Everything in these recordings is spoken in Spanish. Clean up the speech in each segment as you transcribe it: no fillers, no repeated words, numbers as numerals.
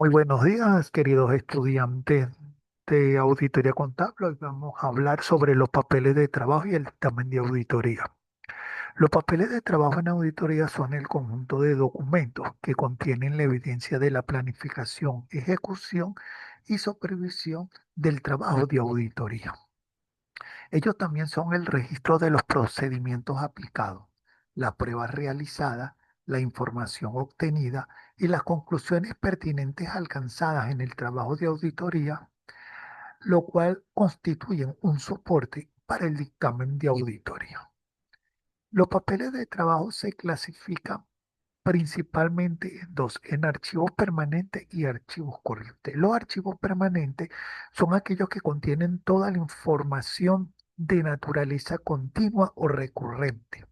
Muy buenos días, queridos estudiantes de auditoría contable. Hoy vamos a hablar sobre los papeles de trabajo y el dictamen de auditoría. Los papeles de trabajo en auditoría son el conjunto de documentos que contienen la evidencia de la planificación, ejecución y supervisión del trabajo de auditoría. Ellos también son el registro de los procedimientos aplicados, la prueba realizada, la información obtenida y las conclusiones pertinentes alcanzadas en el trabajo de auditoría, lo cual constituyen un soporte para el dictamen de auditoría. Los papeles de trabajo se clasifican principalmente en dos, en archivos permanentes y archivos corrientes. Los archivos permanentes son aquellos que contienen toda la información de naturaleza continua o recurrente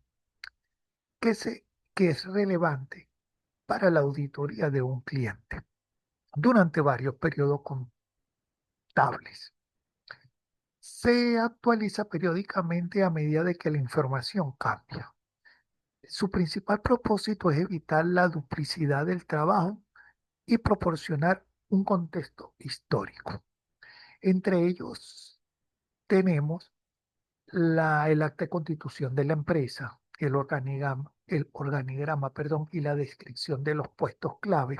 que, se, que es relevante para la auditoría de un cliente durante varios periodos contables. Se actualiza periódicamente a medida de que la información cambia. Su principal propósito es evitar la duplicidad del trabajo y proporcionar un contexto histórico. Entre ellos tenemos el acta de constitución de la empresa, el organigrama, y la descripción de los puestos clave,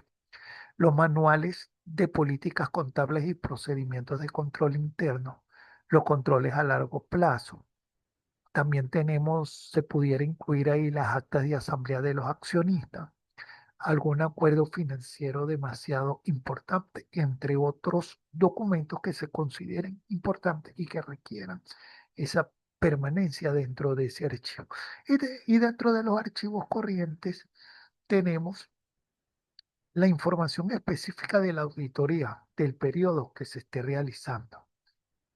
los manuales de políticas contables y procedimientos de control interno, los controles a largo plazo. También se pudiera incluir ahí las actas de asamblea de los accionistas, algún acuerdo financiero demasiado importante, entre otros documentos que se consideren importantes y que requieran esa permanencia dentro de ese archivo. Y dentro de los archivos corrientes tenemos la información específica de la auditoría del periodo que se esté realizando.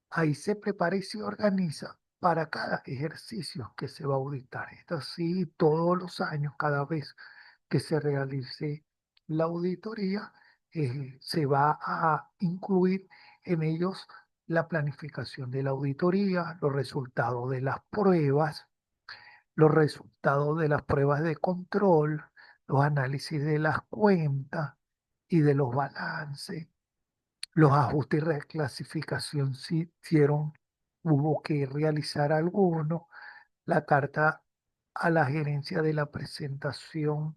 Ahí se prepara y se organiza para cada ejercicio que se va a auditar. Esto así todos los años, cada vez que se realice la auditoría, se va a incluir en ellos la planificación de la auditoría, los resultados de las pruebas, los resultados de las pruebas de control, los análisis de las cuentas y de los balances, los ajustes y reclasificación si hicieron, hubo que realizar alguno, la carta a la gerencia de la presentación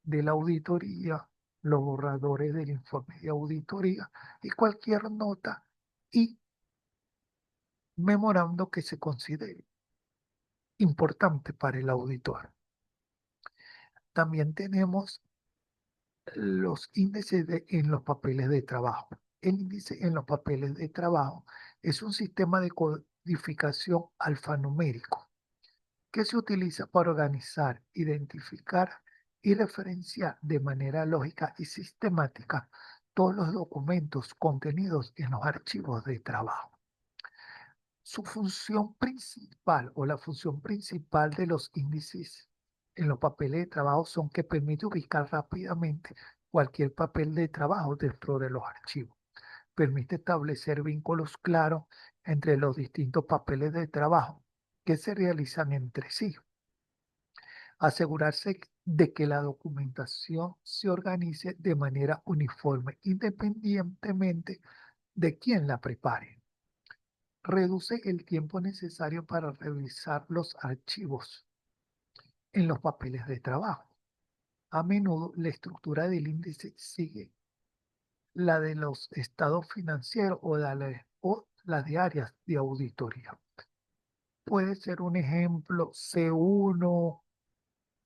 de la auditoría, los borradores del informe de auditoría y cualquier nota y memorando que se considere importante para el auditor. También tenemos los índices en los papeles de trabajo. El índice en los papeles de trabajo es un sistema de codificación alfanumérico que se utiliza para organizar, identificar y referenciar de manera lógica y sistemática todos los documentos contenidos en los archivos de trabajo. Su función principal o la función principal de los índices en los papeles de trabajo son que permite ubicar rápidamente cualquier papel de trabajo dentro de los archivos. Permite establecer vínculos claros entre los distintos papeles de trabajo que se realizan entre sí. Asegurarse de que la documentación se organice de manera uniforme, independientemente de quién la prepare. Reduce el tiempo necesario para revisar los archivos en los papeles de trabajo. A menudo la estructura del índice sigue la de los estados financieros o la de áreas de auditoría. Puede ser un ejemplo C1,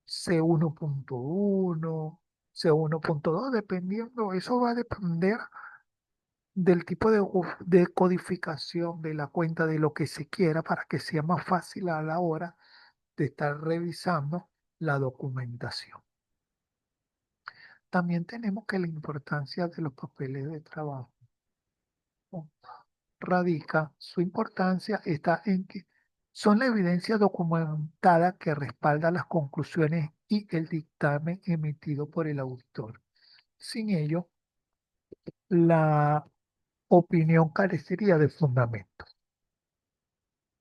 C1.1, C1.2, dependiendo, eso va a depender del tipo de codificación de la cuenta, de lo que se quiera para que sea más fácil a la hora de estar revisando la documentación. También tenemos que la importancia de los papeles de trabajo, ¿no? Su importancia está en que son la evidencia documentada que respalda las conclusiones y el dictamen emitido por el auditor. Sin ello, la opinión carecería de fundamento.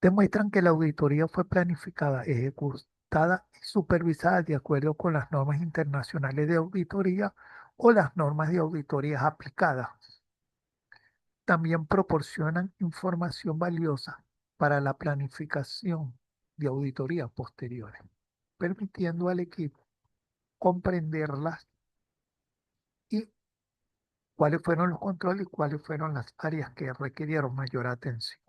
Demuestran que la auditoría fue planificada, ejecutada y supervisada de acuerdo con las normas internacionales de auditoría o las normas de auditorías aplicadas. También proporcionan información valiosa para la planificación de auditorías posteriores, permitiendo al equipo comprenderlas y cuáles fueron los controles y cuáles fueron las áreas que requirieron mayor atención.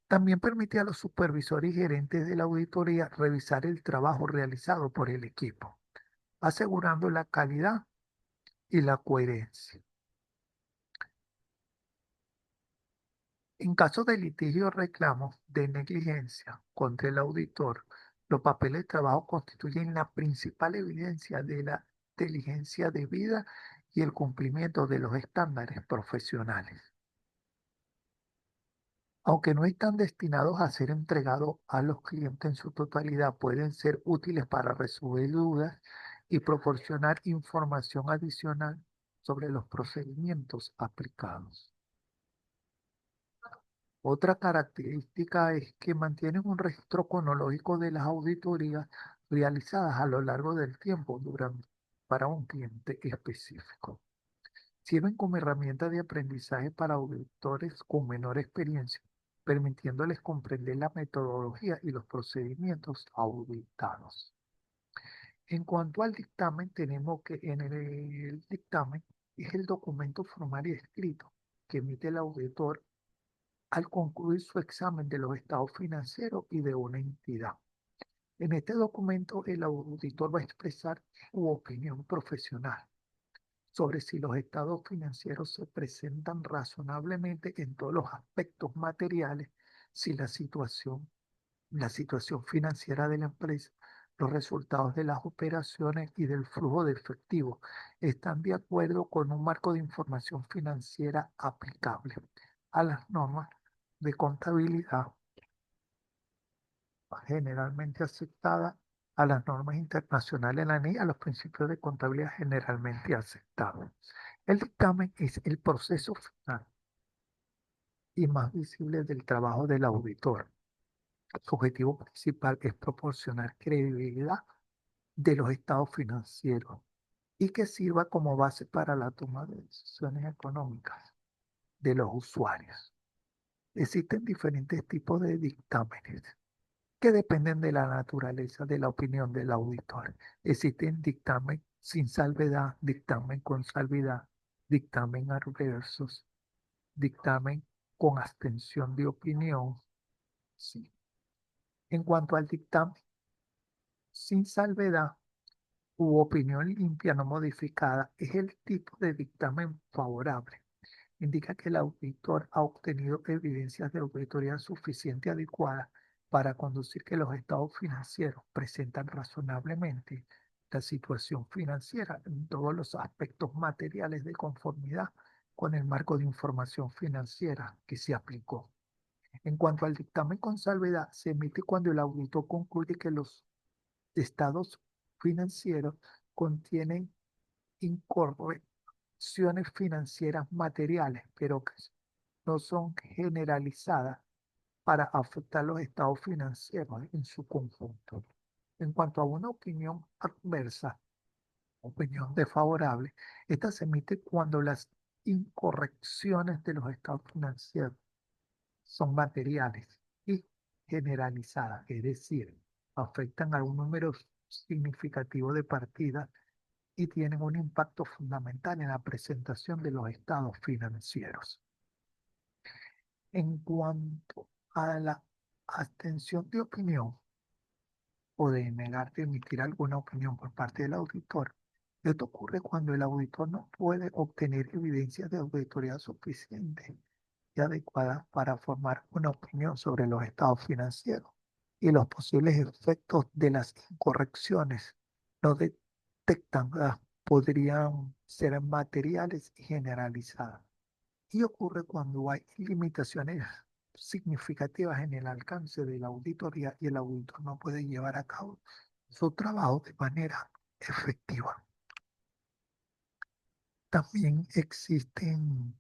También permite a los supervisores y gerentes de la auditoría revisar el trabajo realizado por el equipo, asegurando la calidad y la coherencia. En caso de litigio o reclamos de negligencia contra el auditor, los papeles de trabajo constituyen la principal evidencia de la diligencia debida y el cumplimiento de los estándares profesionales. Aunque no están destinados a ser entregados a los clientes en su totalidad, pueden ser útiles para resolver dudas y proporcionar información adicional sobre los procedimientos aplicados. Otra característica es que mantienen un registro cronológico de las auditorías realizadas a lo largo del tiempo para un cliente específico. Sirven como herramienta de aprendizaje para auditores con menor experiencia, permitiéndoles comprender la metodología y los procedimientos auditados. En cuanto al dictamen, tenemos que en el dictamen es el documento formal y escrito que emite el auditor al concluir su examen de los estados financieros y de una entidad. En este documento, el auditor va a expresar su opinión profesional sobre si los estados financieros se presentan razonablemente en todos los aspectos materiales, si la situación financiera de la empresa, los resultados de las operaciones y del flujo de efectivo están de acuerdo con un marco de información financiera aplicable a las normas de contabilidad generalmente aceptadas, a las normas internacionales, la ley, a los principios de contabilidad generalmente aceptados. El dictamen es el proceso final y más visible del trabajo del auditor. Su objetivo principal es proporcionar credibilidad de los estados financieros y que sirva como base para la toma de decisiones económicas de los usuarios. Existen diferentes tipos de dictámenes que dependen de la naturaleza de la opinión del auditor. Existen dictamen sin salvedad, dictamen con salvedad, dictamen adversos, dictamen con abstención de opinión. Sí. En cuanto al dictamen sin salvedad u opinión limpia no modificada, es el tipo de dictamen favorable. Indica que el auditor ha obtenido evidencias de auditoría suficiente y adecuada para conducir que los estados financieros presentan razonablemente la situación financiera en todos los aspectos materiales de conformidad con el marco de información financiera que se aplicó. En cuanto al dictamen con salvedad, se emite cuando el auditor concluye que los estados financieros contienen incorrecciones financieras materiales, pero que no son generalizadas para afectar los estados financieros en su conjunto. En cuanto a una opinión adversa, opinión desfavorable, esta se emite cuando las incorrecciones de los estados financieros son materiales y generalizadas, es decir, afectan a un número significativo de partidas y tienen un impacto fundamental en la presentación de los estados financieros. En cuanto a la abstención de opinión o de negar de emitir alguna opinión por parte del auditor, esto ocurre cuando el auditor no puede obtener evidencias de auditoría suficiente y adecuadas para formar una opinión sobre los estados financieros y los posibles efectos de las incorrecciones no detectadas podrían ser materiales y generalizadas. Y ocurre cuando hay limitaciones significativas en el alcance de la auditoría y el auditor no puede llevar a cabo su trabajo de manera efectiva. También existen,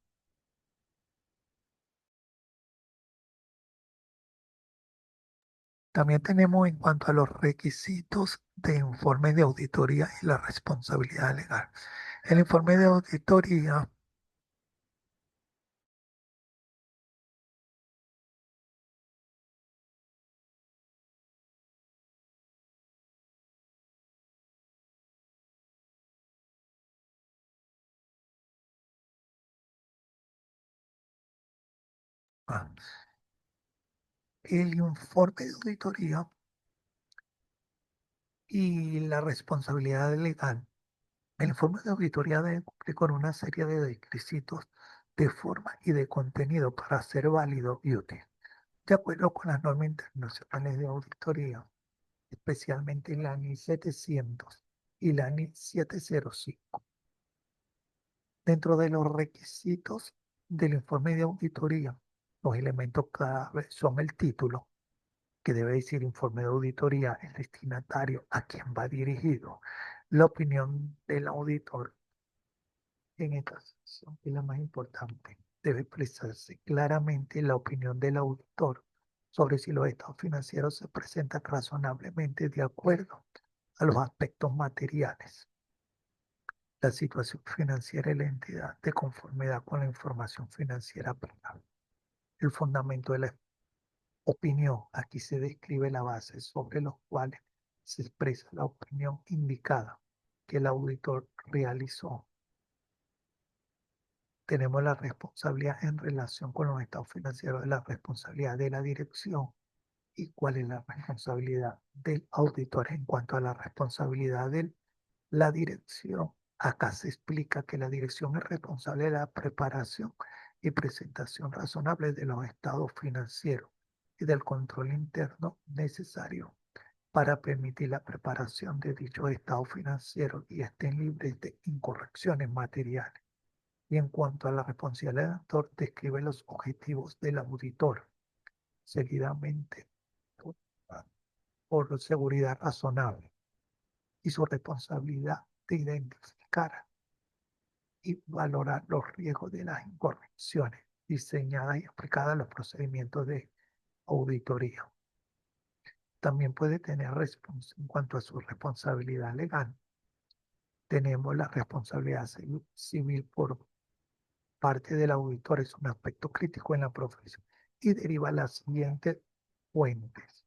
también tenemos en cuanto a los requisitos de informes de auditoría y la responsabilidad legal. El informe de auditoría, ah, el informe de auditoría y la responsabilidad legal. El informe de auditoría debe cumplir con una serie de requisitos de forma y de contenido para ser válido y útil. De acuerdo con las normas internacionales de auditoría, especialmente la ANI 700 y la ANI 705. Dentro de los requisitos del informe de auditoría, los elementos clave son el título, que debe decir informe de auditoría, el destinatario, a quién va dirigido, la opinión del auditor en esta sección, que es la más importante. Debe expresarse claramente la opinión del auditor sobre si los estados financieros se presentan razonablemente de acuerdo a los aspectos materiales, la situación financiera de la entidad de conformidad con la información financiera aplicable. El fundamento de la opinión, aquí se describe la base sobre los cuales se expresa la opinión indicada que el auditor realizó. Tenemos la responsabilidad en relación con los estados financieros, la responsabilidad de la dirección y cuál es la responsabilidad del auditor en cuanto a la responsabilidad de la dirección. Acá se explica que la dirección es responsable de la preparación y presentación razonable de los estados financieros y del control interno necesario para permitir la preparación de dichos estados financieros y estén libres de incorrecciones materiales. Y en cuanto a la responsabilidad del autor, describe los objetivos del auditor, seguidamente por por seguridad razonable y su responsabilidad de identificar y valorar los riesgos de las incorrecciones diseñadas y aplicadas a los procedimientos de auditoría. También puede tener en cuanto a su responsabilidad legal. Tenemos la responsabilidad civil por parte del auditor, es un aspecto crítico en la profesión y deriva las siguientes fuentes.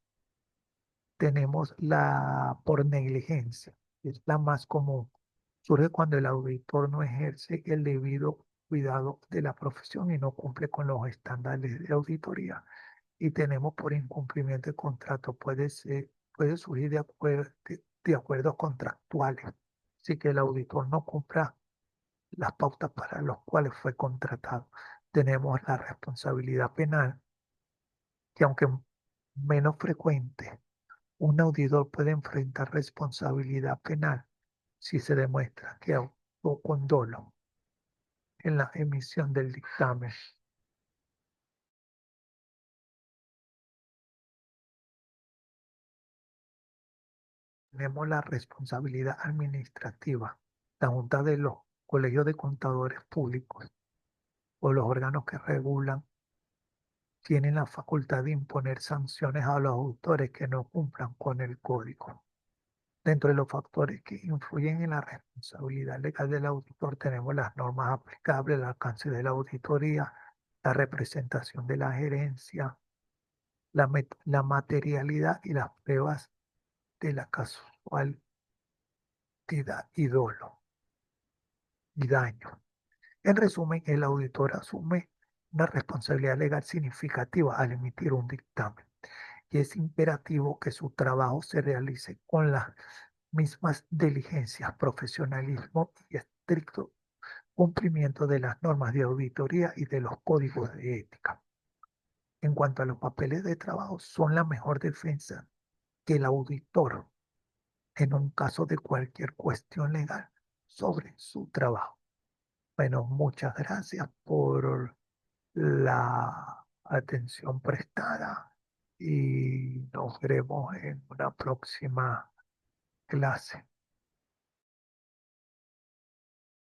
Tenemos la por negligencia, que es la más común. Surge cuando el auditor no ejerce el debido cuidado de la profesión y no cumple con los estándares de auditoría. Y tenemos por incumplimiento de contrato, puede surgir de acuerdos contractuales. Así que el auditor no cumpla las pautas para los cuales fue contratado. Tenemos la responsabilidad penal, que aunque menos frecuente, un auditor puede enfrentar responsabilidad penal si se demuestra que actuó con dolo en la emisión del dictamen. Tenemos la responsabilidad administrativa. La Junta de los Colegios de Contadores Públicos o los órganos que regulan tienen la facultad de imponer sanciones a los autores que no cumplan con el código. Dentro de los factores que influyen en la responsabilidad legal del auditor tenemos las normas aplicables, el alcance de la auditoría, la representación de la gerencia, la materialidad y las pruebas de la casualidad y dolo y daño. En resumen, el auditor asume una responsabilidad legal significativa al emitir un dictamen y es imperativo que su trabajo se realice con las mismas diligencias, profesionalismo y estricto cumplimiento de las normas de auditoría y de los códigos de ética. En cuanto a los papeles de trabajo, son la mejor defensa que el auditor en un caso de cualquier cuestión legal sobre su trabajo. Bueno, muchas gracias por la atención prestada y nos veremos en una próxima clase.